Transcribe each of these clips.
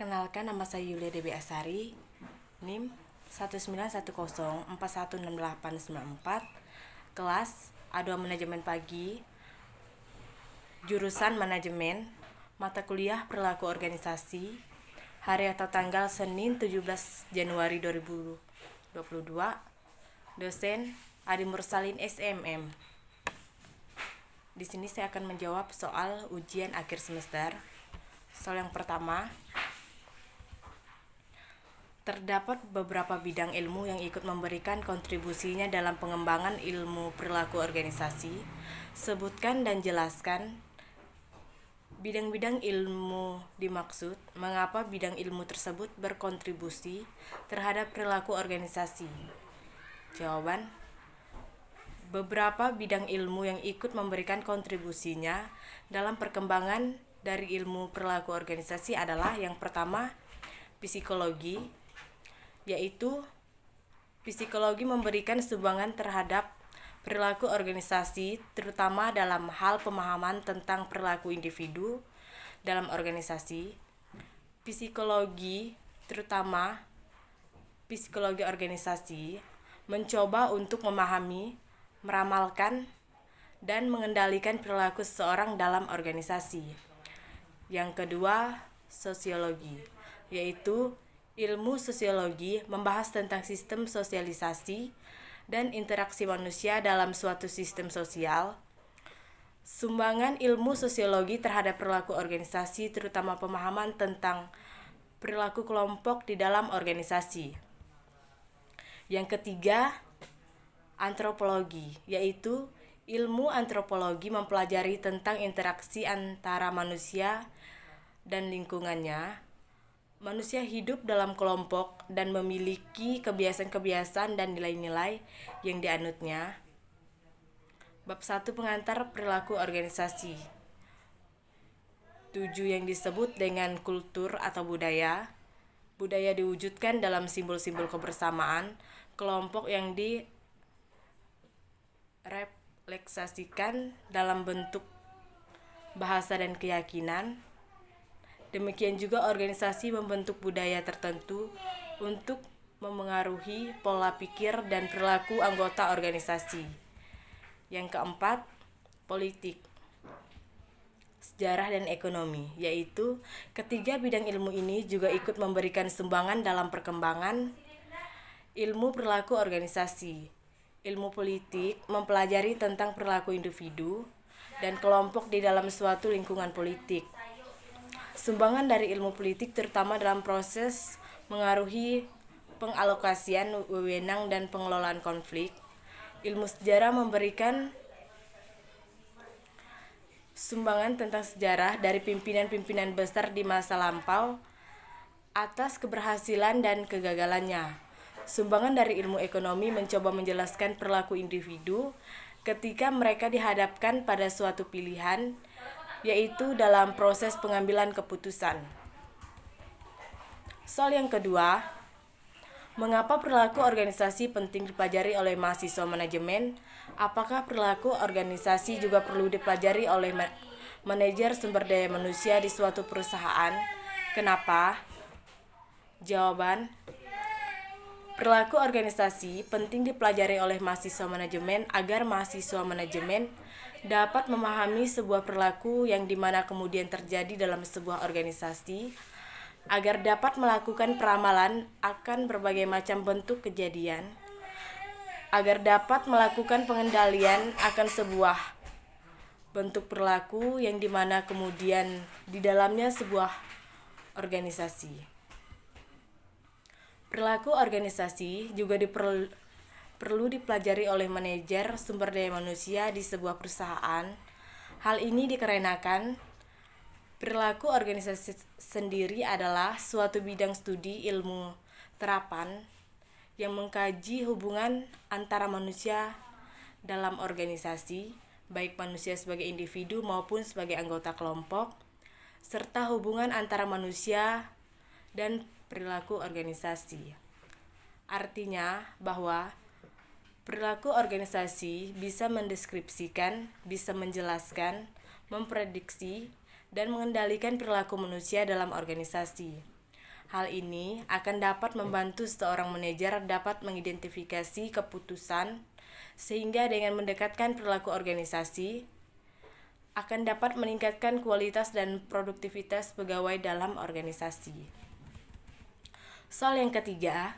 Perkenalkan, nama saya Yulia Dewi Asari, NIM 19104168894, kelas A2 Manajemen Pagi, jurusan Manajemen, mata kuliah Perilaku Organisasi, hari atau tanggal Senin 17 Januari 2022, dosen Adi Mursalin SMM. Di sini saya akan menjawab soal ujian akhir semester. Soal yang pertama, terdapat beberapa bidang ilmu yang ikut memberikan kontribusinya dalam pengembangan ilmu perilaku organisasi. Sebutkan dan jelaskan bidang-bidang ilmu dimaksud, mengapa bidang ilmu tersebut berkontribusi terhadap perilaku organisasi. Jawaban: beberapa bidang ilmu yang ikut memberikan kontribusinya dalam perkembangan dari ilmu perilaku organisasi adalah yang pertama, psikologi, yaitu psikologi memberikan sumbangan terhadap perilaku organisasi, terutama dalam hal pemahaman tentang perilaku individu dalam organisasi. Psikologi, terutama psikologi organisasi, mencoba untuk memahami, meramalkan, dan mengendalikan perilaku seseorang dalam organisasi. Yang kedua, sosiologi, yaitu ilmu sosiologi membahas tentang sistem sosialisasi dan interaksi manusia dalam suatu sistem sosial. Sumbangan ilmu sosiologi terhadap perilaku organisasi, terutama pemahaman tentang perilaku kelompok di dalam organisasi. Yang ketiga, antropologi, yaitu ilmu antropologi mempelajari tentang interaksi antara manusia dan lingkungannya. Manusia hidup dalam kelompok dan memiliki kebiasaan-kebiasaan dan nilai-nilai yang dianutnya. Bab 1, pengantar perilaku organisasi. 7 yang disebut dengan kultur atau budaya. Budaya diwujudkan dalam simbol-simbol kebersamaan kelompok yang direfleksikan dalam bentuk bahasa dan keyakinan. Demikian juga organisasi membentuk budaya tertentu untuk memengaruhi pola pikir dan perilaku anggota organisasi. Yang keempat, politik, sejarah dan ekonomi, yaitu ketiga bidang ilmu ini juga ikut memberikan sumbangan dalam perkembangan ilmu perilaku organisasi. Ilmu politik mempelajari tentang perilaku individu dan kelompok di dalam suatu lingkungan politik. Sumbangan dari ilmu politik terutama dalam proses mengaruhi pengalokasian wewenang dan pengelolaan konflik. Ilmu sejarah memberikan sumbangan tentang sejarah dari pimpinan-pimpinan besar di masa lampau atas keberhasilan dan kegagalannya. Sumbangan dari ilmu ekonomi mencoba menjelaskan perilaku individu ketika mereka dihadapkan pada suatu pilihan, yaitu dalam proses pengambilan keputusan. Soal yang kedua, mengapa perilaku organisasi penting dipelajari oleh mahasiswa manajemen? Apakah perilaku organisasi juga perlu dipelajari oleh manajer sumber daya manusia di suatu perusahaan? Kenapa? Jawaban: perilaku organisasi penting dipelajari oleh mahasiswa manajemen agar mahasiswa manajemen dapat memahami sebuah perilaku yang dimana kemudian terjadi dalam sebuah organisasi, agar dapat melakukan peramalan akan berbagai macam bentuk kejadian, agar dapat melakukan pengendalian akan sebuah bentuk perilaku yang dimana kemudian di dalamnya sebuah organisasi. Perilaku organisasi juga perlu dipelajari oleh manajer sumber daya manusia di sebuah perusahaan. Hal ini dikarenakan perilaku organisasi sendiri adalah suatu bidang studi ilmu terapan yang mengkaji hubungan antara manusia dalam organisasi, baik manusia sebagai individu maupun sebagai anggota kelompok, serta hubungan antara manusia dan perilaku organisasi. Artinya bahwa perilaku organisasi bisa mendeskripsikan, bisa menjelaskan, memprediksi, dan mengendalikan perilaku manusia dalam organisasi. Hal ini akan dapat membantu seorang manajer dapat mengidentifikasi keputusan, sehingga dengan mendekatkan perilaku organisasi akan dapat meningkatkan kualitas dan produktivitas pegawai dalam organisasi. Soal yang ketiga,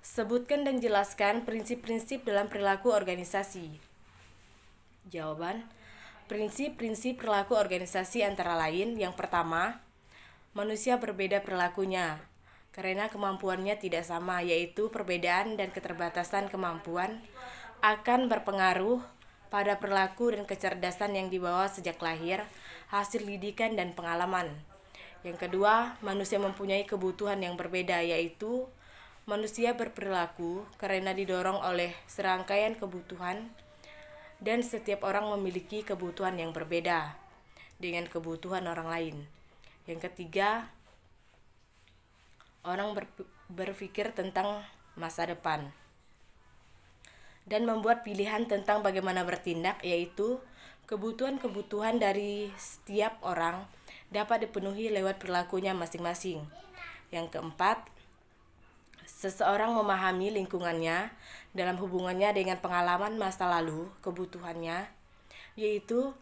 sebutkan dan jelaskan prinsip-prinsip dalam perilaku organisasi. Jawaban, prinsip-prinsip perilaku organisasi antara lain, yang pertama, manusia berbeda perilakunya karena kemampuannya tidak sama, yaitu perbedaan dan keterbatasan kemampuan akan berpengaruh pada perilaku dan kecerdasan yang dibawa sejak lahir, hasil didikan dan pengalaman. Yang kedua, manusia mempunyai kebutuhan yang berbeda, yaitu manusia berperilaku karena didorong oleh serangkaian kebutuhan, dan setiap orang memiliki kebutuhan yang berbeda dengan kebutuhan orang lain. Yang ketiga, orang berpikir tentang masa depan dan membuat pilihan tentang bagaimana bertindak, yaitu kebutuhan-kebutuhan dari setiap orang dapat dipenuhi lewat perilakunya masing-masing. Yang keempat, seseorang memahami lingkungannya dalam hubungannya dengan pengalaman masa lalu kebutuhannya, yaitu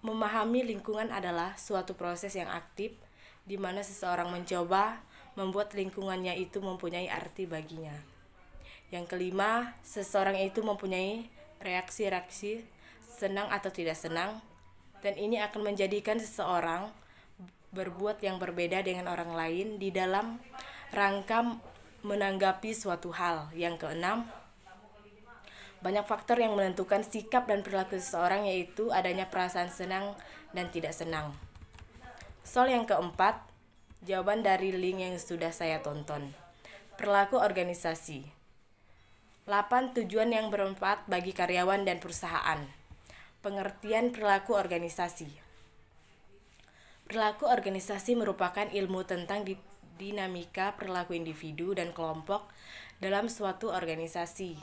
memahami lingkungan adalah suatu proses yang aktif di mana seseorang mencoba membuat lingkungannya itu mempunyai arti baginya. Yang kelima, seseorang itu mempunyai reaksi-reaksi senang atau tidak senang, dan ini akan menjadikan seseorang berbuat yang berbeda dengan orang lain di dalam rangka menanggapi suatu hal. Yang keenam, banyak faktor yang menentukan sikap dan perilaku seseorang, yaitu adanya perasaan senang dan tidak senang. Soal yang keempat, jawaban dari link yang sudah saya tonton. Perilaku organisasi. 8 tujuan yang bermanfaat bagi karyawan dan perusahaan. Pengertian perilaku organisasi. Perilaku organisasi merupakan ilmu tentang dinamika perilaku individu dan kelompok dalam suatu organisasi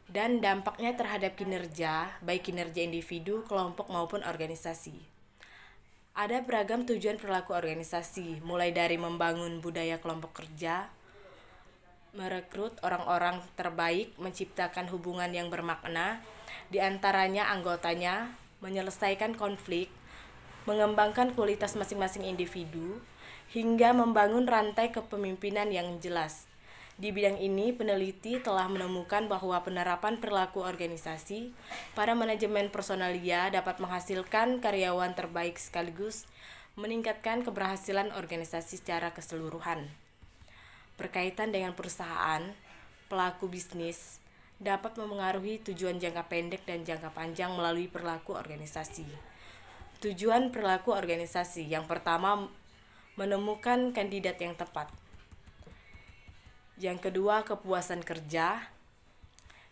dan dampaknya terhadap kinerja, baik kinerja individu, kelompok maupun organisasi. Ada beragam tujuan perilaku organisasi, mulai dari membangun budaya kelompok kerja, merekrut orang-orang terbaik, menciptakan hubungan yang bermakna di antaranya anggotanya, menyelesaikan konflik, mengembangkan kualitas masing-masing individu, hingga membangun rantai kepemimpinan yang jelas. Di bidang ini, peneliti telah menemukan bahwa penerapan perilaku organisasi pada manajemen personalia dapat menghasilkan karyawan terbaik sekaligus meningkatkan keberhasilan organisasi secara keseluruhan. Berkaitan dengan perusahaan, pelaku bisnis dapat memengaruhi tujuan jangka pendek dan jangka panjang melalui perilaku organisasi. Tujuan perilaku organisasi, yang pertama, menemukan kandidat yang tepat. Yang kedua, kepuasan kerja.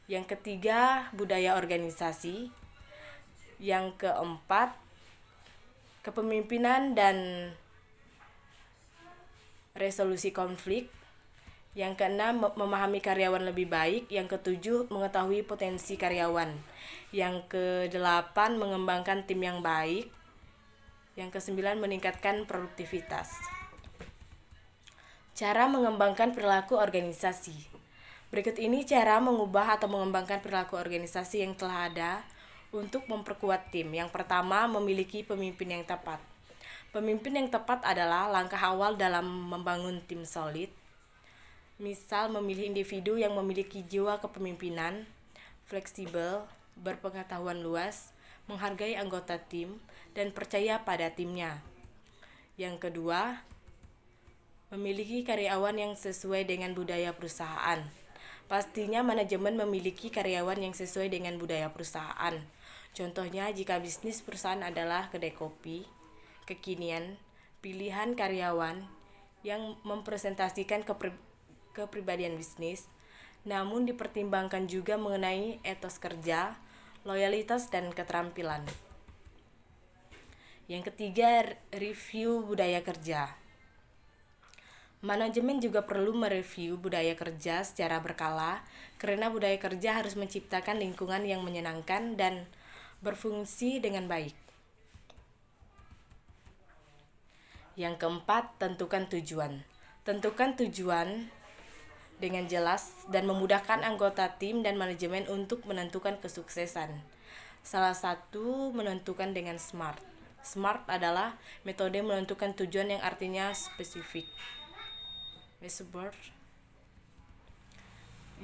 Yang ketiga, budaya organisasi. Yang keempat, kepemimpinan dan resolusi konflik. Yang keenam, memahami karyawan lebih baik. Yang ketujuh, mengetahui potensi karyawan. Yang kedelapan, mengembangkan tim yang baik. Yang kesembilan, meningkatkan produktivitas. Cara mengembangkan perilaku organisasi. Berikut ini cara mengubah atau mengembangkan perilaku organisasi yang telah ada untuk memperkuat tim. Yang pertama, memiliki pemimpin yang tepat. Pemimpin yang tepat adalah langkah awal dalam membangun tim solid. Misal, memilih individu yang memiliki jiwa kepemimpinan, fleksibel, berpengetahuan luas, menghargai anggota tim, dan percaya pada timnya. Yang kedua, memiliki karyawan yang sesuai dengan budaya perusahaan. Pastinya manajemen memiliki karyawan yang sesuai dengan budaya perusahaan. Contohnya, jika bisnis perusahaan adalah kedai kopi, kekinian, pilihan karyawan yang mempresentasikan kepribadian bisnis, namun dipertimbangkan juga mengenai etos kerja, loyalitas, dan keterampilan. Yang ketiga, review budaya kerja. Manajemen juga perlu mereview budaya kerja secara berkala, karena budaya kerja harus menciptakan lingkungan yang menyenangkan dan berfungsi dengan baik. Yang keempat, tentukan tujuan. Tentukan tujuan dengan jelas dan memudahkan anggota tim dan manajemen untuk menentukan kesuksesan. Salah satu menentukan dengan SMART. SMART adalah metode menentukan tujuan yang artinya spesifik. Measurable.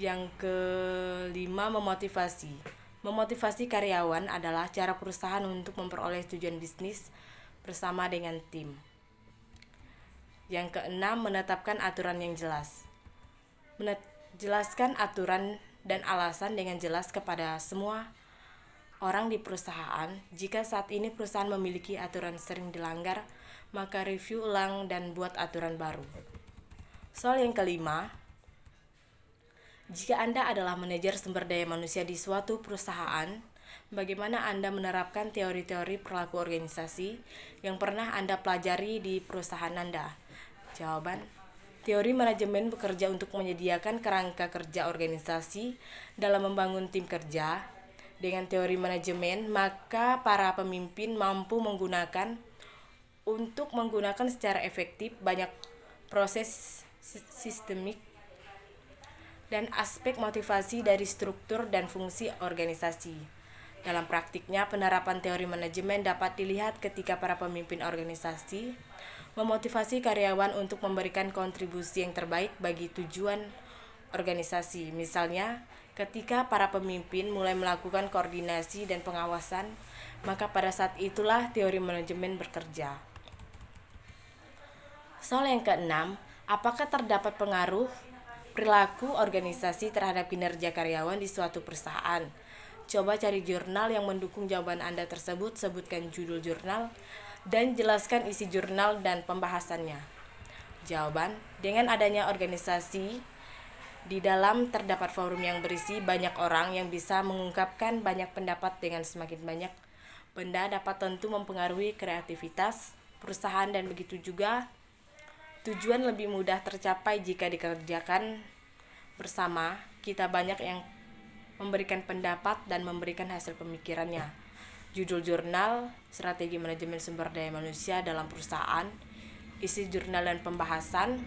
Yang kelima, memotivasi. Memotivasi karyawan adalah cara perusahaan untuk memperoleh tujuan bisnis bersama dengan tim. Yang keenam, menetapkan aturan yang jelas. Jelaskan aturan dan alasan dengan jelas kepada semua orang di perusahaan. Jika saat ini perusahaan memiliki aturan sering dilanggar, maka review ulang dan buat aturan baru. Soal yang kelima, jika Anda adalah manajer sumber daya manusia di suatu perusahaan, bagaimana Anda menerapkan teori-teori perilaku organisasi yang pernah Anda pelajari di perusahaan Anda? Jawaban: teori manajemen bekerja untuk menyediakan kerangka kerja organisasi dalam membangun tim kerja. Dengan teori manajemen, maka para pemimpin mampu menggunakan secara efektif banyak proses sistemik dan aspek motivasi dari struktur dan fungsi organisasi. Dalam praktiknya, penerapan teori manajemen dapat dilihat ketika para pemimpin organisasi memotivasi karyawan untuk memberikan kontribusi yang terbaik bagi tujuan organisasi. Misalnya, ketika para pemimpin mulai melakukan koordinasi dan pengawasan, maka pada saat itulah teori manajemen bekerja. Soal yang keenam, apakah terdapat pengaruh perilaku organisasi terhadap kinerja karyawan di suatu perusahaan? Coba cari jurnal yang mendukung jawaban Anda tersebut, sebutkan judul jurnal, dan jelaskan isi jurnal dan pembahasannya. Jawaban: dengan adanya organisasi, di dalam terdapat forum yang berisi banyak orang yang bisa mengungkapkan banyak pendapat. Dengan semakin banyak benda dapat tentu mempengaruhi kreativitas perusahaan, dan begitu juga tujuan lebih mudah tercapai jika dikerjakan bersama. Kita banyak yang memberikan pendapat dan memberikan hasil pemikirannya. Judul jurnal: Strategi Manajemen Sumber Daya Manusia dalam Perusahaan. Isi jurnal dan pembahasan: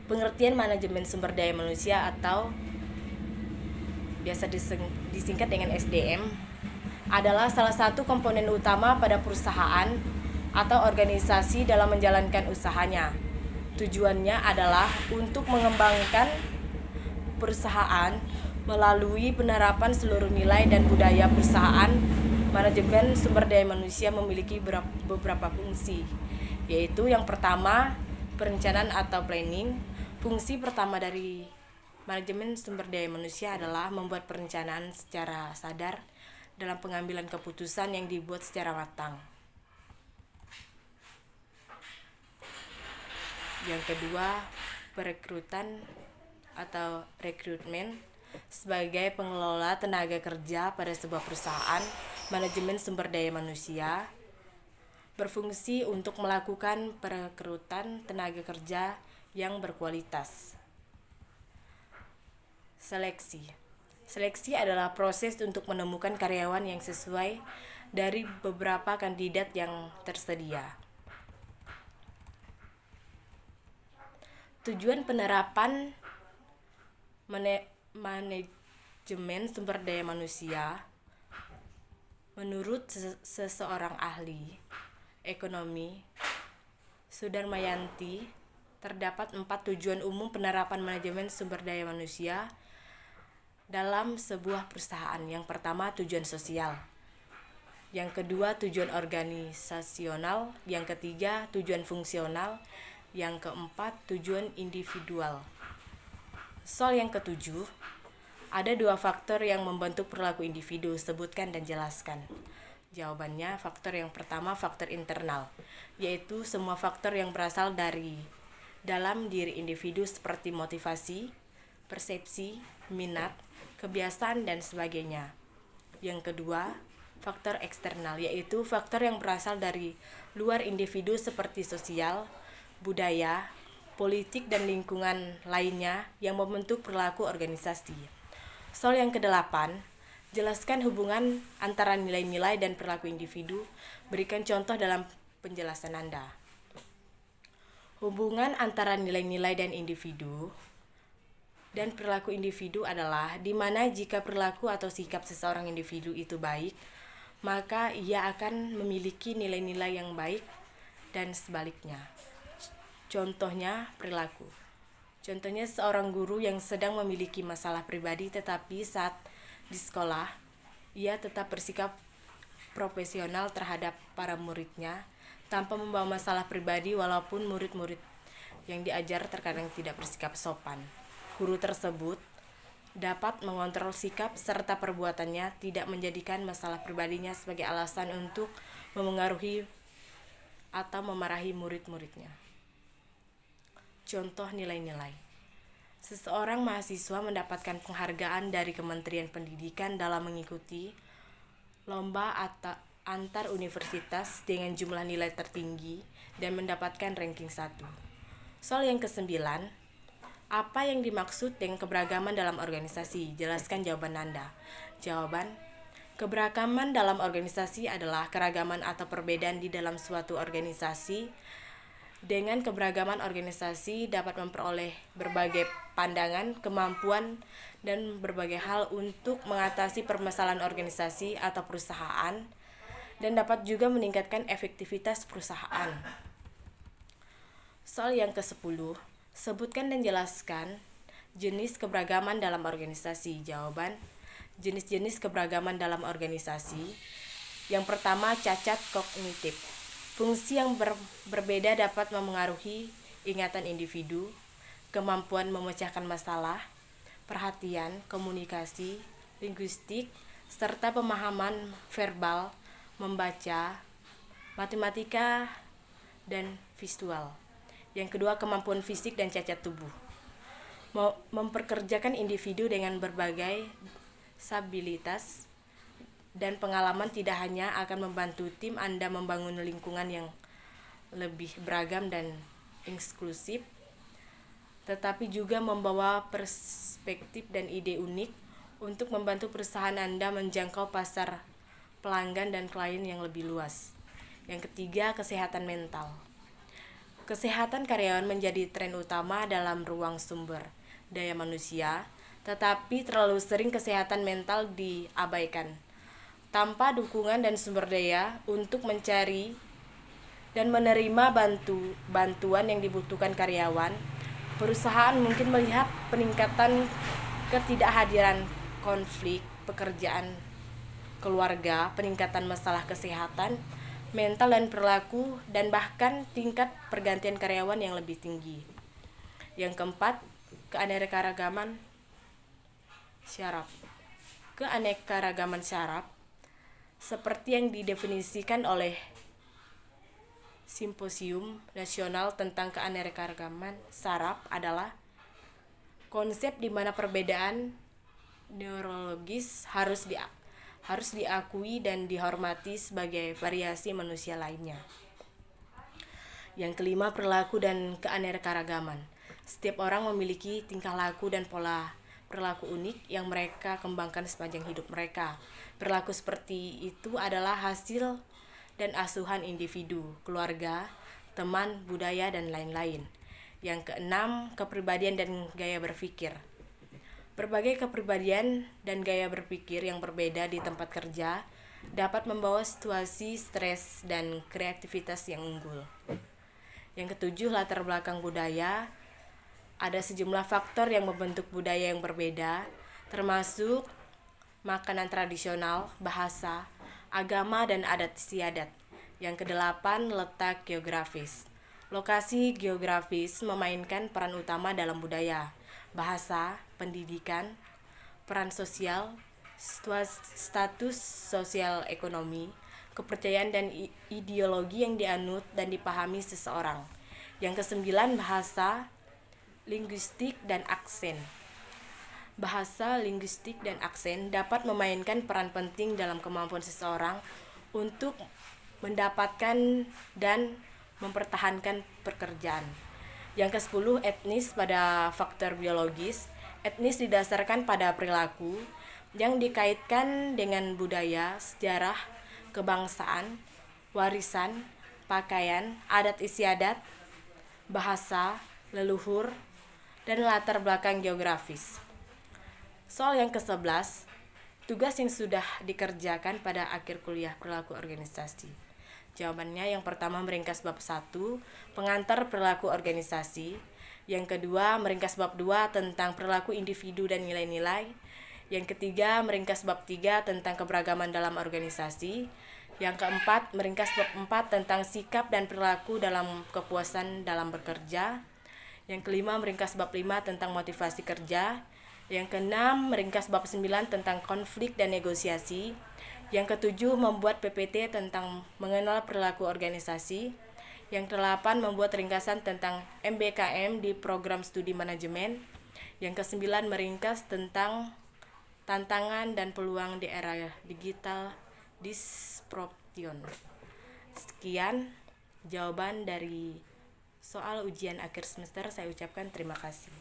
pengertian manajemen sumber daya manusia atau biasa disingkat dengan SDM adalah salah satu komponen utama pada perusahaan atau organisasi dalam menjalankan usahanya. Tujuannya adalah untuk mengembangkan perusahaan melalui penerapan seluruh nilai dan budaya perusahaan. Manajemen sumber daya manusia memiliki beberapa fungsi, yaitu yang pertama, perencanaan atau planning. Fungsi pertama dari manajemen sumber daya manusia adalah membuat perencanaan secara sadar dalam pengambilan keputusan yang dibuat secara matang. Yang kedua, perekrutan atau rekrutmen. Sebagai pengelola tenaga kerja pada sebuah perusahaan, manajemen sumber daya manusia berfungsi untuk melakukan perekrutan tenaga kerja yang berkualitas. Seleksi adalah proses untuk menemukan karyawan yang sesuai dari beberapa kandidat yang tersedia. Tujuan penerapan manajemen sumber daya manusia menurut seseorang ahli ekonomi, Sudarmayanti, terdapat 4 tujuan umum penerapan manajemen sumber daya manusia dalam sebuah perusahaan. Yang pertama, tujuan sosial. Yang kedua, tujuan organisasional. Yang ketiga, tujuan fungsional. Yang keempat, tujuan individual. Soal yang ketujuh, ada 2 faktor yang membentuk perilaku individu, sebutkan dan jelaskan. Jawabannya, faktor yang pertama faktor internal, yaitu semua faktor yang berasal dari dalam diri individu seperti motivasi, persepsi, minat, kebiasaan, dan sebagainya. Yang kedua, faktor eksternal, yaitu faktor yang berasal dari luar individu seperti sosial, budaya, politik, dan lingkungan lainnya yang membentuk perilaku organisasi. Soal yang ke-8, jelaskan hubungan antara nilai-nilai dan perilaku individu. Berikan contoh dalam penjelasan Anda. Hubungan antara nilai-nilai dan individu dan perilaku individu adalah di mana jika perilaku atau sikap seseorang individu itu baik, maka ia akan memiliki nilai-nilai yang baik dan sebaliknya. Contohnya perilaku. Contohnya seorang guru yang sedang memiliki masalah pribadi tetapi saat di sekolah ia tetap bersikap profesional terhadap para muridnya tanpa membawa masalah pribadi walaupun murid-murid yang diajar terkadang tidak bersikap sopan. Guru tersebut dapat mengontrol sikap serta perbuatannya, tidak menjadikan masalah pribadinya sebagai alasan untuk memengaruhi atau memarahi murid-muridnya. Contoh nilai-nilai. Seseorang mahasiswa mendapatkan penghargaan dari Kementerian Pendidikan dalam mengikuti lomba antar universitas dengan jumlah nilai tertinggi dan mendapatkan ranking 1. Soal yang ke-9, apa yang dimaksud dengan keberagaman dalam organisasi? Jelaskan jawaban Anda. Jawaban, keberagaman dalam organisasi adalah keragaman atau perbedaan di dalam suatu organisasi. Dengan keberagaman organisasi dapat memperoleh berbagai pandangan, kemampuan, dan berbagai hal untuk mengatasi permasalahan organisasi atau perusahaan, dan dapat juga meningkatkan efektivitas perusahaan. Soal yang ke-10, sebutkan dan jelaskan jenis keberagaman dalam organisasi. Jawaban, jenis-jenis keberagaman dalam organisasi. Yang pertama, cacat kognitif. Fungsi yang berbeda dapat memengaruhi ingatan individu, kemampuan memecahkan masalah, perhatian, komunikasi, linguistik, serta pemahaman verbal, membaca, matematika, dan visual. Yang kedua, kemampuan fisik dan cacat tubuh. Memperkerjakan individu dengan berbagai disabilitas dan pengalaman tidak hanya akan membantu tim Anda membangun lingkungan yang lebih beragam dan inklusif, tetapi juga membawa perspektif dan ide unik untuk membantu perusahaan Anda menjangkau pasar pelanggan dan klien yang lebih luas. Yang ketiga, kesehatan mental. Kesehatan karyawan menjadi tren utama dalam ruang sumber daya manusia, tetapi terlalu sering kesehatan mental diabaikan. Tanpa dukungan dan sumber daya untuk mencari dan menerima bantuan yang dibutuhkan karyawan, perusahaan mungkin melihat peningkatan ketidakhadiran konflik pekerjaan keluarga, peningkatan masalah kesehatan mental dan perilaku, dan bahkan tingkat pergantian karyawan yang lebih tinggi. Yang keempat, keanekaragaman syaraf. Keanekaragaman syaraf seperti yang didefinisikan oleh Simposium Nasional tentang Keanekaragaman Saraf adalah konsep di mana perbedaan neurologis harus diakui dan dihormati sebagai variasi manusia lainnya. Yang kelima, perilaku dan keanekaragaman. Setiap orang memiliki tingkah laku dan pola perilaku unik yang mereka kembangkan sepanjang hidup mereka. Perilaku seperti itu adalah hasil dan asuhan individu, keluarga, teman, budaya, dan lain-lain. Yang keenam, kepribadian dan gaya berpikir. Berbagai kepribadian dan gaya berpikir yang berbeda di tempat kerja dapat membawa situasi stres dan kreativitas yang unggul. Yang ketujuh, latar belakang budaya. Ada sejumlah faktor yang membentuk budaya yang berbeda, termasuk makanan tradisional, bahasa, agama, dan adat istiadat. Yang kedelapan, letak geografis. Lokasi geografis memainkan peran utama dalam budaya, bahasa, pendidikan, peran sosial, status sosial ekonomi, kepercayaan dan ideologi yang dianut dan dipahami seseorang. Yang kesembilan, bahasa, linguistik, dan aksen. Bahasa, linguistik, dan aksen dapat memainkan peran penting dalam kemampuan seseorang untuk mendapatkan dan mempertahankan pekerjaan. Yang ke-10, etnis pada faktor biologis. Etnis didasarkan pada perilaku yang dikaitkan dengan budaya, sejarah, kebangsaan, warisan, pakaian, adat istiadat, bahasa, leluhur, dan latar belakang geografis. Soal yang ke-11, tugas yang sudah dikerjakan pada akhir kuliah perilaku organisasi. Jawabannya yang pertama meringkas bab 1, pengantar perilaku organisasi. Yang kedua meringkas bab 2 tentang perilaku individu dan nilai-nilai. Yang ketiga meringkas bab 3 tentang keberagaman dalam organisasi. Yang keempat meringkas bab 4 tentang sikap dan perilaku dalam kepuasan dalam bekerja. Yang kelima meringkas bab 5 tentang motivasi kerja. Yang keenam meringkas bab 9 tentang konflik dan negosiasi. Yang ketujuh membuat PPT tentang mengenal perilaku organisasi. Yang kedelapan membuat ringkasan tentang MBKM di program studi manajemen. Yang kesembilan meringkas tentang tantangan dan peluang di era digital disruption. Sekian jawaban dari soal ujian akhir semester. Saya ucapkan terima kasih.